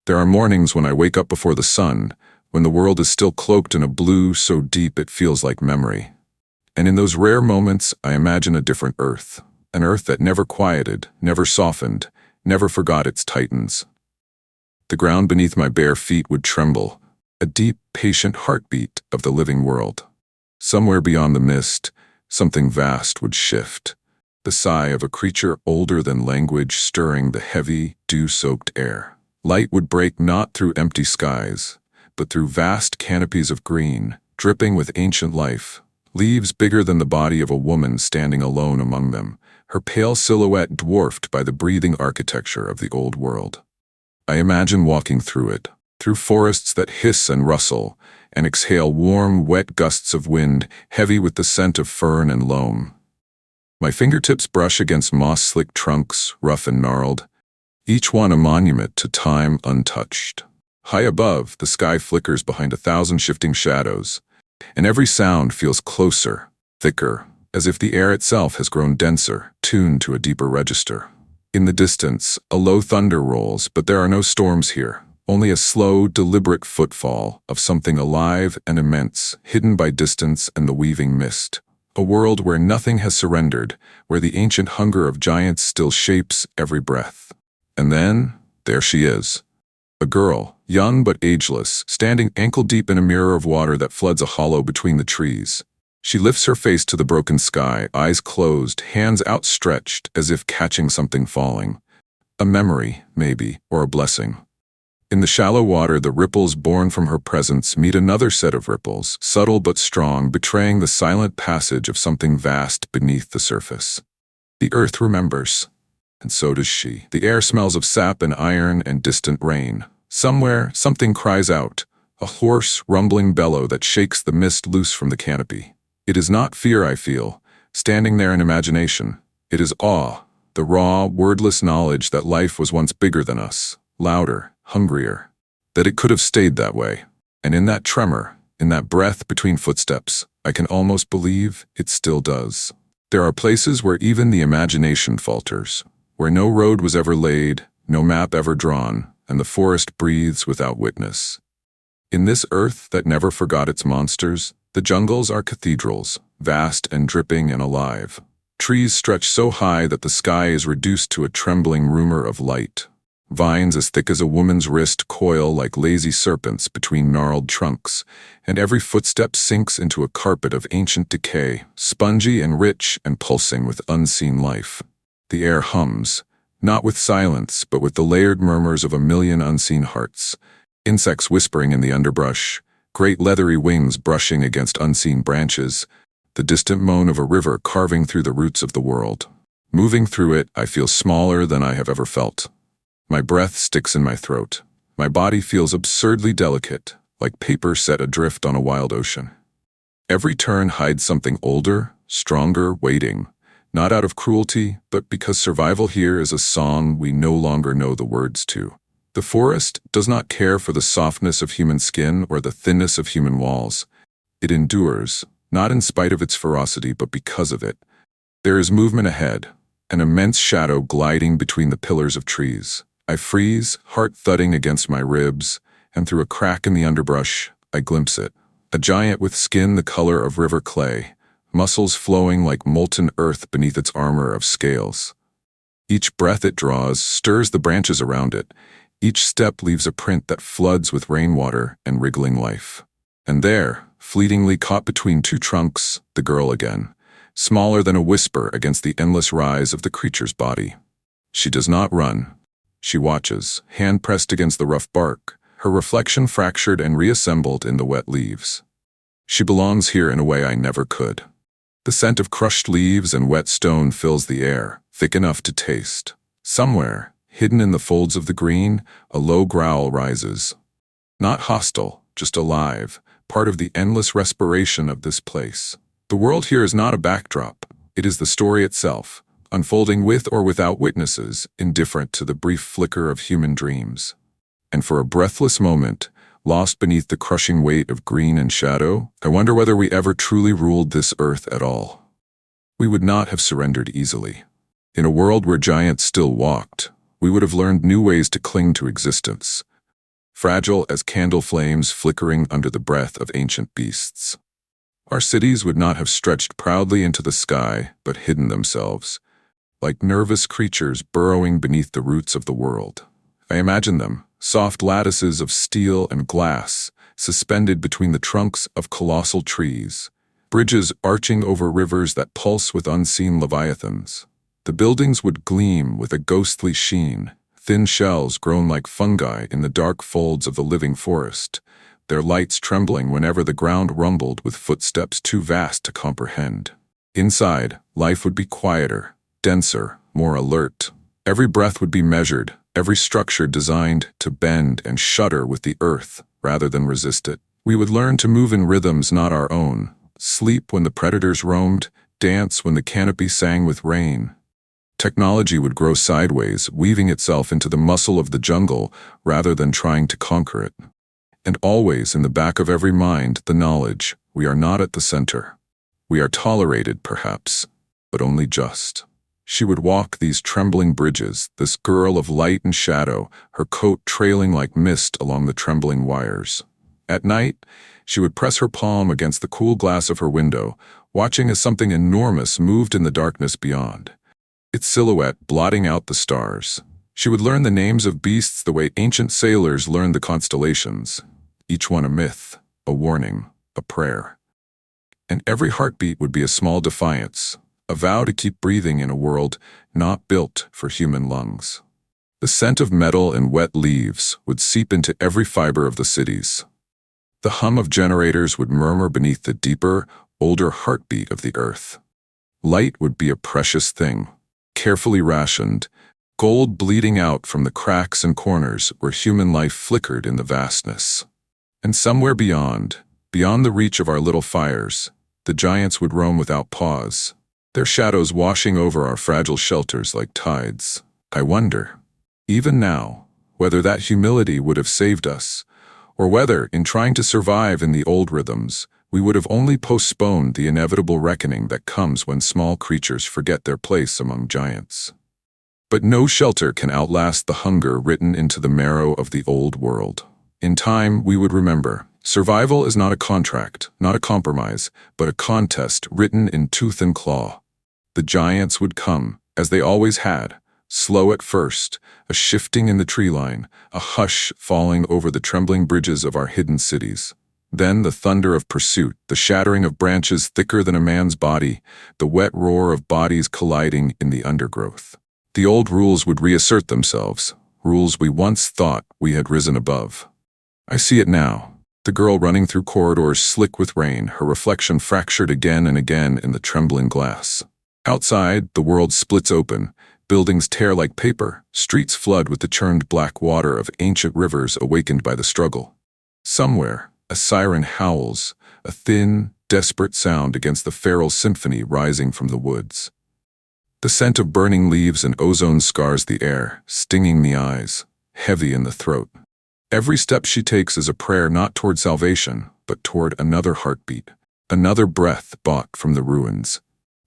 There are mornings when I wake up before the sun, when the world is still cloaked in a blue so deep it feels like memory. And in those rare moments, I imagine a different Earth. An Earth that never quieted, never softened, never forgot its titans. The ground beneath my bare feet would tremble, a deep, patient heartbeat of the living world. Somewhere beyond the mist, something vast would shift, the sigh of a creature older than language stirring the heavy, dew-soaked air. Light would break not through empty skies, but through vast canopies of green, dripping with ancient life. Leaves bigger than the body of a woman standing alone among them, her pale silhouette dwarfed by the breathing architecture of the old world. I imagine walking through it, through forests that hiss and rustle, and exhale warm, wet gusts of wind, heavy with the scent of fern and loam. My fingertips brush against moss-slick trunks, rough and gnarled, each one a monument to time untouched. High above, the sky flickers behind 1,000 shifting shadows, and every sound feels closer, thicker, as if the air itself has grown denser, tuned to a deeper register. In the distance, a low thunder rolls, but there are no storms here, only a slow, deliberate footfall of something alive and immense, hidden by distance and the weaving mist. A world where nothing has surrendered, where the ancient hunger of giants still shapes every breath. And then, there she is. A girl, young but ageless, standing ankle-deep in a mirror of water that floods a hollow between the trees. She lifts her face to the broken sky, eyes closed, hands outstretched as if catching something falling. A memory, maybe, or a blessing. In the shallow water, the ripples born from her presence meet another set of ripples, subtle but strong, betraying the silent passage of something vast beneath the surface. The earth remembers, and so does she. The air smells of sap and iron and distant rain. Somewhere, something cries out, a hoarse, rumbling bellow that shakes the mist loose from the canopy. It is not fear I feel, standing there in imagination. It is awe, the raw, wordless knowledge that life was once bigger than us, louder, hungrier, that it could have stayed that way. And in that tremor, in that breath between footsteps, I can almost believe it still does. There are places where even the imagination falters, where no road was ever laid, no map ever drawn, and the forest breathes without witness. In this earth that never forgot its monsters, the jungles are cathedrals, vast and dripping and alive. Trees stretch so high that the sky is reduced to a trembling rumor of light. Vines as thick as a woman's wrist coil like lazy serpents between gnarled trunks, and every footstep sinks into a carpet of ancient decay, spongy and rich and pulsing with unseen life. The air hums, not with silence, but with the layered murmurs of a million unseen hearts. Insects whispering in the underbrush, great leathery wings brushing against unseen branches, the distant moan of a river carving through the roots of the world. Moving through it, I feel smaller than I have ever felt. My breath sticks in my throat. My body feels absurdly delicate, like paper set adrift on a wild ocean. Every turn hides something older, stronger, waiting, not out of cruelty, but because survival here is a song we no longer know the words to. The forest does not care for the softness of human skin or the thinness of human walls. It endures, not in spite of its ferocity, but because of it. There is movement ahead, an immense shadow gliding between the pillars of trees. I freeze, heart thudding against my ribs, and through a crack in the underbrush, I glimpse it. A giant with skin the color of river clay, muscles flowing like molten earth beneath its armor of scales. Each breath it draws stirs the branches around it. Each step leaves a print that floods with rainwater and wriggling life. And there, fleetingly caught between two trunks, the girl again, smaller than a whisper against the endless rise of the creature's body. She does not run. She watches, hand pressed against the rough bark, her reflection fractured and reassembled in the wet leaves. She belongs here in a way I never could. The scent of crushed leaves and wet stone fills the air, thick enough to taste. Somewhere, hidden in the folds of the green, a low growl rises. Not hostile, just alive, part of the endless respiration of this place. The world here is not a backdrop. It is the story itself, unfolding with or without witnesses, indifferent to the brief flicker of human dreams. And for a breathless moment, lost beneath the crushing weight of green and shadow, I wonder whether we ever truly ruled this earth at all. We would not have surrendered easily. In a world where giants still walked, we would have learned new ways to cling to existence, fragile as candle flames flickering under the breath of ancient beasts. Our cities would not have stretched proudly into the sky, but hidden themselves, like nervous creatures burrowing beneath the roots of the world. I imagine them, soft lattices of steel and glass, suspended between the trunks of colossal trees, bridges arching over rivers that pulse with unseen leviathans. The buildings would gleam with a ghostly sheen, thin shells grown like fungi in the dark folds of the living forest, their lights trembling whenever the ground rumbled with footsteps too vast to comprehend. Inside, life would be quieter, denser, more alert. Every breath would be measured, every structure designed to bend and shudder with the earth rather than resist it. We would learn to move in rhythms not our own, sleep when the predators roamed, dance when the canopy sang with rain. Technology would grow sideways, weaving itself into the muscle of the jungle rather than trying to conquer it. And always in the back of every mind, the knowledge, we are not at the center. We are tolerated, perhaps, but only just. She would walk these trembling bridges, this girl of light and shadow, her coat trailing like mist along the trembling wires. At night, she would press her palm against the cool glass of her window, watching as something enormous moved in the darkness beyond, its silhouette blotting out the stars. She would learn the names of beasts the way ancient sailors learned the constellations, each one a myth, a warning, a prayer. And every heartbeat would be a small defiance, a vow to keep breathing in a world not built for human lungs. The scent of metal and wet leaves would seep into every fiber of the cities. The hum of generators would murmur beneath the deeper, older heartbeat of the earth. Light would be a precious thing, carefully rationed, gold bleeding out from the cracks and corners where human life flickered in the vastness. And somewhere beyond the reach of our little fires, the giants would roam without pause, their shadows washing over our fragile shelters like tides. I wonder, even now, whether that humility would have saved us, or whether, in trying to survive in the old rhythms, we would have only postponed the inevitable reckoning that comes when small creatures forget their place among giants. But no shelter can outlast the hunger written into the marrow of the old world. In time, we would remember, survival is not a contract, not a compromise, but a contest written in tooth and claw. The giants would come, as they always had, slow at first, a shifting in the tree line, a hush falling over the trembling bridges of our hidden cities. Then the thunder of pursuit, the shattering of branches thicker than a man's body, the wet roar of bodies colliding in the undergrowth. The old rules would reassert themselves, rules we once thought we had risen above. I see it now. The girl running through corridors slick with rain, her reflection fractured again and again in the trembling glass. Outside, the world splits open, buildings tear like paper, streets flood with the churned black water of ancient rivers awakened by the struggle. Somewhere, a siren howls, a thin, desperate sound against the feral symphony rising from the woods. The scent of burning leaves and ozone scars the air, stinging the eyes, heavy in the throat. Every step she takes is a prayer not toward salvation, but toward another heartbeat, another breath bought from the ruins.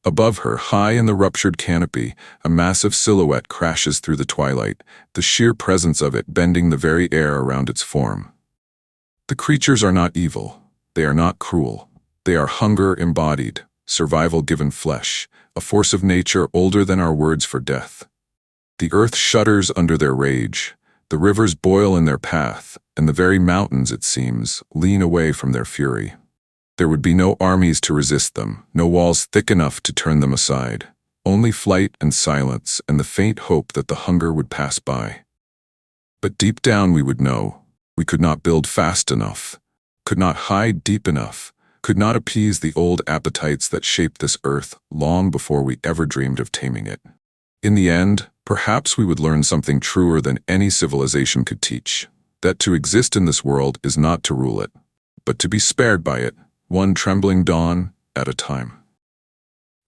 Above her, high in the ruptured canopy, a massive silhouette crashes through the twilight, the sheer presence of it bending the very air around its form. The creatures are not evil. They are not cruel. They are hunger embodied, survival given flesh, a force of nature older than our words for death. The earth shudders under their rage. The rivers boil in their path, and the very mountains, it seems, lean away from their fury. There would be no armies to resist them, no walls thick enough to turn them aside, only flight and silence and the faint hope that the hunger would pass by. But deep down we would know, we could not build fast enough, could not hide deep enough, could not appease the old appetites that shaped this earth long before we ever dreamed of taming it. In the end, perhaps we would learn something truer than any civilization could teach, that to exist in this world is not to rule it, but to be spared by it, one trembling dawn at a time.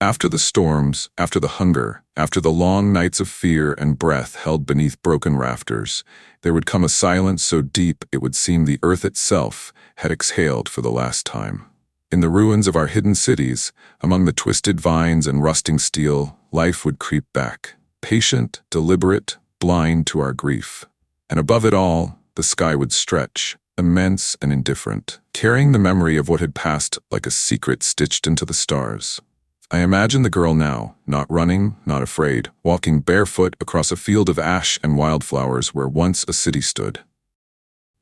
After the storms, after the hunger, after the long nights of fear and breath held beneath broken rafters, there would come a silence so deep it would seem the earth itself had exhaled for the last time. In the ruins of our hidden cities, among the twisted vines and rusting steel, life would creep back, patient, deliberate, blind to our grief. And above it all, the sky would stretch, immense and indifferent, carrying the memory of what had passed like a secret stitched into the stars. I imagine the girl now, not running, not afraid, walking barefoot across a field of ash and wildflowers where once a city stood.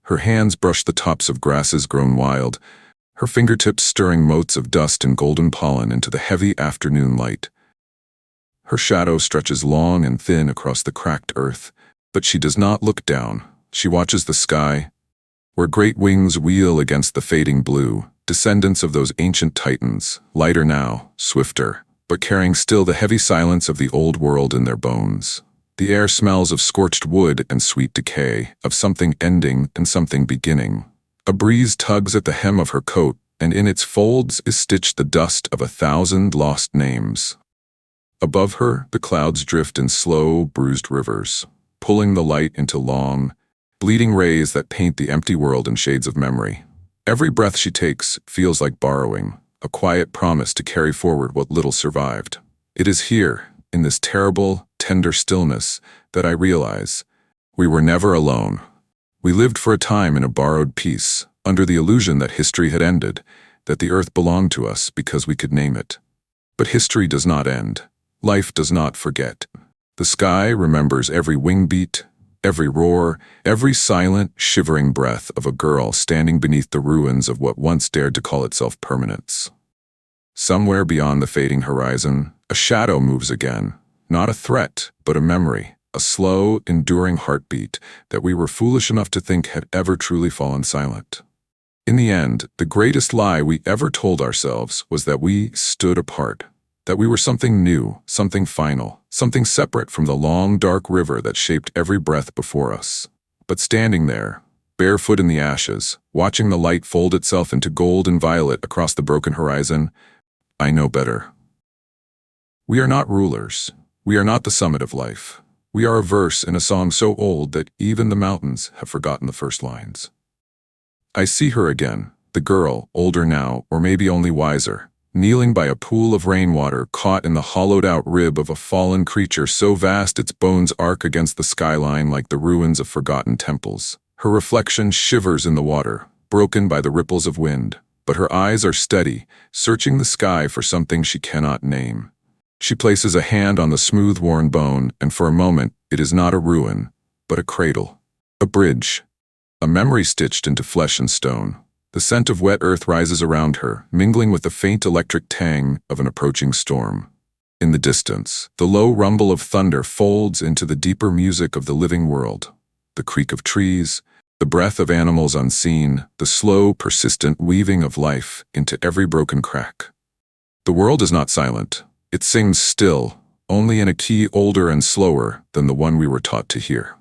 Her hands brush the tops of grasses grown wild, her fingertips stirring motes of dust and golden pollen into the heavy afternoon light. Her shadow stretches long and thin across the cracked earth, but she does not look down. She watches the sky, where great wings wheel against the fading blue, descendants of those ancient titans, lighter now, swifter, but carrying still the heavy silence of the old world in their bones. The air smells of scorched wood and sweet decay, of something ending and something beginning. A breeze tugs at the hem of her coat, and in its folds is stitched the dust of 1,000 lost names. Above her, the clouds drift in slow, bruised rivers, pulling the light into long, bleeding rays that paint the empty world in shades of memory. Every breath she takes feels like borrowing, a quiet promise to carry forward what little survived. It is here, in this terrible, tender stillness, that I realize we were never alone. We lived for a time in a borrowed peace, under the illusion that history had ended, that the earth belonged to us because we could name it. But history does not end. Life does not forget. The sky remembers every wing beat, every roar, every silent, shivering breath of a girl standing beneath the ruins of what once dared to call itself permanence. Somewhere beyond the fading horizon, a shadow moves again, not a threat, but a memory, a slow, enduring heartbeat that we were foolish enough to think had ever truly fallen silent. In the end, the greatest lie we ever told ourselves was that we stood apart, that we were something new, something final, something separate from the long, dark river that shaped every breath before us. But standing there, barefoot in the ashes, watching the light fold itself into gold and violet across the broken horizon, I know better. We are not rulers. We are not the summit of life. We are a verse in a song so old that even the mountains have forgotten the first lines. I see her again, the girl, older now, or maybe only wiser, kneeling by a pool of rainwater caught in the hollowed-out rib of a fallen creature so vast its bones arc against the skyline like the ruins of forgotten temples. Her reflection shivers in the water, broken by the ripples of wind, but her eyes are steady, searching the sky for something she cannot name. She places a hand on the smooth, worn bone, and for a moment it is not a ruin, but a cradle, a bridge, a memory stitched into flesh and stone. The scent of wet earth rises around her, mingling with the faint electric tang of an approaching storm. In the distance, the low rumble of thunder folds into the deeper music of the living world. The creak of trees, the breath of animals unseen, the slow, persistent weaving of life into every broken crack. The world is not silent. It sings still, only in a key older and slower than the one we were taught to hear.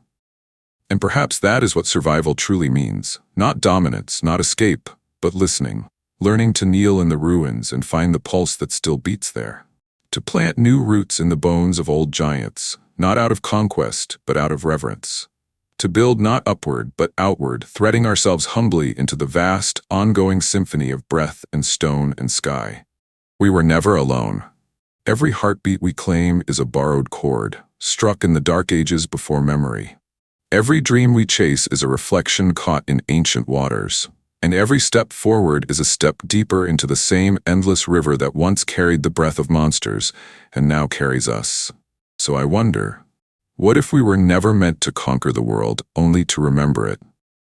And perhaps that is what survival truly means. Not dominance, not escape, but listening. Learning to kneel in the ruins and find the pulse that still beats there. To plant new roots in the bones of old giants, not out of conquest, but out of reverence. To build not upward, but outward, threading ourselves humbly into the vast, ongoing symphony of breath and stone and sky. We were never alone. Every heartbeat we claim is a borrowed chord, struck in the dark ages before memory. Every dream we chase is a reflection caught in ancient waters, and every step forward is a step deeper into the same endless river that once carried the breath of monsters and now carries us. So I wonder, what if we were never meant to conquer the world, only to remember it?